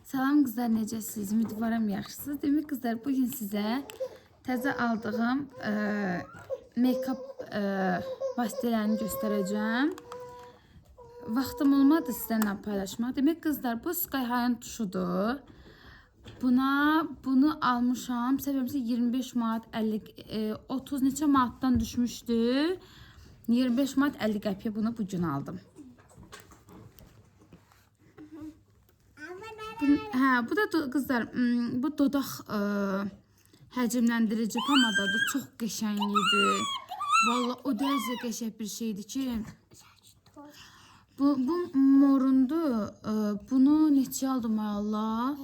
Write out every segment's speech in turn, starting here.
Salam qızlar, necəsiniz? Ümidvaram yaxşısınız. Demək qızlar, bugün sizə təzə aldığım make-up vasitələrini göstərəcəm. Vaxtım olmadı sizlərlə paylaşmaq. Demək qızlar, bu Sky High-ın tuşudur. Bunu almışam. Səbəbimsə 25 manat 30 neçə manatdan düşmüşdü. 25 manat 50 qəpiyə bunu bugün aldım. Bu da qızlar, bu dodaq həcmləndirici pomadadır. Çox qəşəng idi. Vallahi o dərəcə qəşəng bir şeydir ki. Bu morundur. Bunu neçə aldım ay Allah?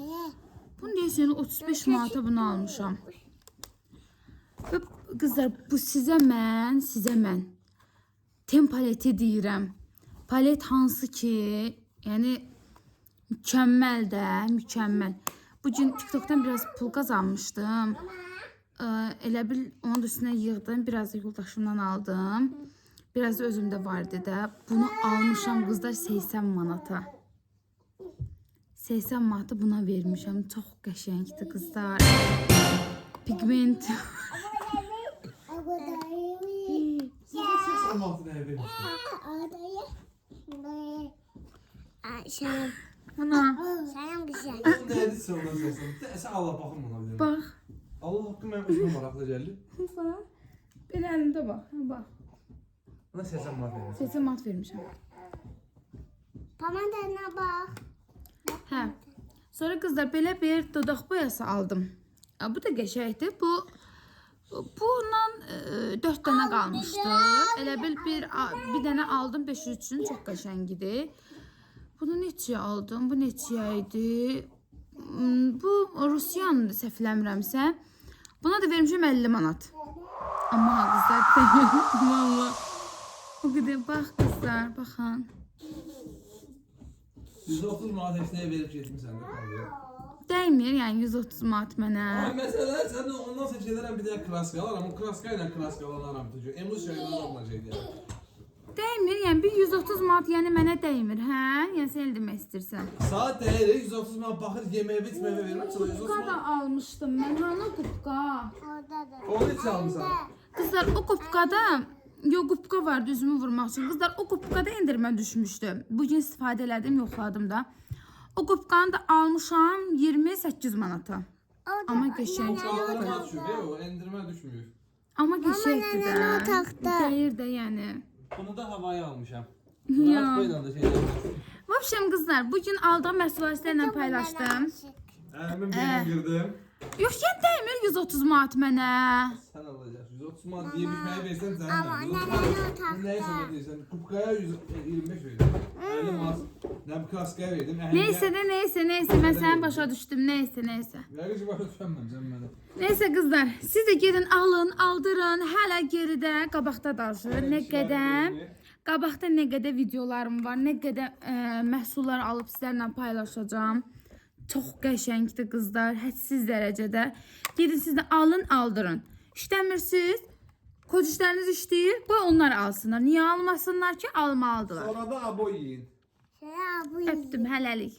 Bunu deyəsən 35 manata bunu almışam. Qızlar, bu sizə mən ten paleti deyirəm. Palet hansı ki, yəni mükəmməl də, mükəmməl. Bugün TikTok'dan biraz pul qazanmışdım. Elə bil onun üstünə yığdım. Biraz da yoldaşımdan aldım. Biraz da özümdə vardı da. Bunu almışam qızlar 80 manata. 80 manata buna vermişəm. Çox qəşəngdir qızlar. Pigment. Ana. Selam güzel. Neredesin ondan sen? Sen Allah bakım ona bir. Bax. Allah hakkım ben özüme marakla geldi. Bax. Belə əlimdə bax. Bax. Ona sesem var benim. 80 manat vermişəm. Pamadana bak. Hə. Sonra qızlar belə bir dodaq boyası aldım. Bu da qəşəngdir. Bununla 4 dənə qalmışdı. Elə bil bir dənə aldım 500 üçün. Çox qəşəng idi. Bunu neçəyə aldım? Bu neçəyə idi? Bu Rusiyandır, səhvləmirəmsə. Buna da vermişəm 50 manat. Amma qızlar deyil. Valla. O qədər bax qızlar, baxın. 130 manat hepsine verip geçmişsen de kalıyor. Dəymir, yəni 130 manat mənə. Ama mesela sen de ondan sonra şeylerden bir tane kraska al ama kraskayla kraska alan tutuyor. Emosyonel olan şeydi yani. Dəymir, yəni bir 130 manat yəni mənə dəymir, hə? Yəni sən el demək istəyirsən. Saat değeri 130 manat bakır yemeğe bitmeye vermek sonra 130 Kupka da manat. almışdım mən, hanı kupka? Orada da. Onu hiç almışsın. Qızlar, o kupkada, kupka var düzümü vurmaq üçün. Qızlar, o kupkada endirmə düşmüşdü. Bugün istifadə elədim, yoxladım da. O kupkanı da almışam 28 manata. Amma qəşəng. Çağlarıma düşüyor değil mi? O endirme düşmüyor. Amma qəşəngdir də. Mama, otaqda. Dəyir də yəni. Bunu da havaya almışam. Ya. Kraskayla da şeyler. Vəbşəm qızlar, bugün aldığım məhsullarla paylaşdım. Elimin birini girdim. Yox, yəni dəymir 130 manat mənə. Sen alacaksın. 130 manat diye bir şey versen sen Ama de. nenenin otaqda. Neyse ödeysen. Kupkaya 125 verdim. 50 manat. Ben bir kraskaya verdim. Neysə də, neysə. Mən səni başa düşdüm, neysə. Vergici başa düşəmməm sən mənə. Neysə qızlar, siz də gedin alın, aldırın. Hələ geridə, qabaqda danışır. Qabaqda nə qədər videolarım var, nə qədər məhsullar alıb sizlərlə paylaşacağım. Çox qəşəngdir qızlar, hədsiz dərəcədə. Gedin siz də alın, aldırın. İşləmirsiniz, kocişləriniz işləyir, qoy onlar alsınlar. Niyə almasınlar ki, almalıdırlar. Sonra da abo yiyin. Selam bu. Öpdüm, hələlik.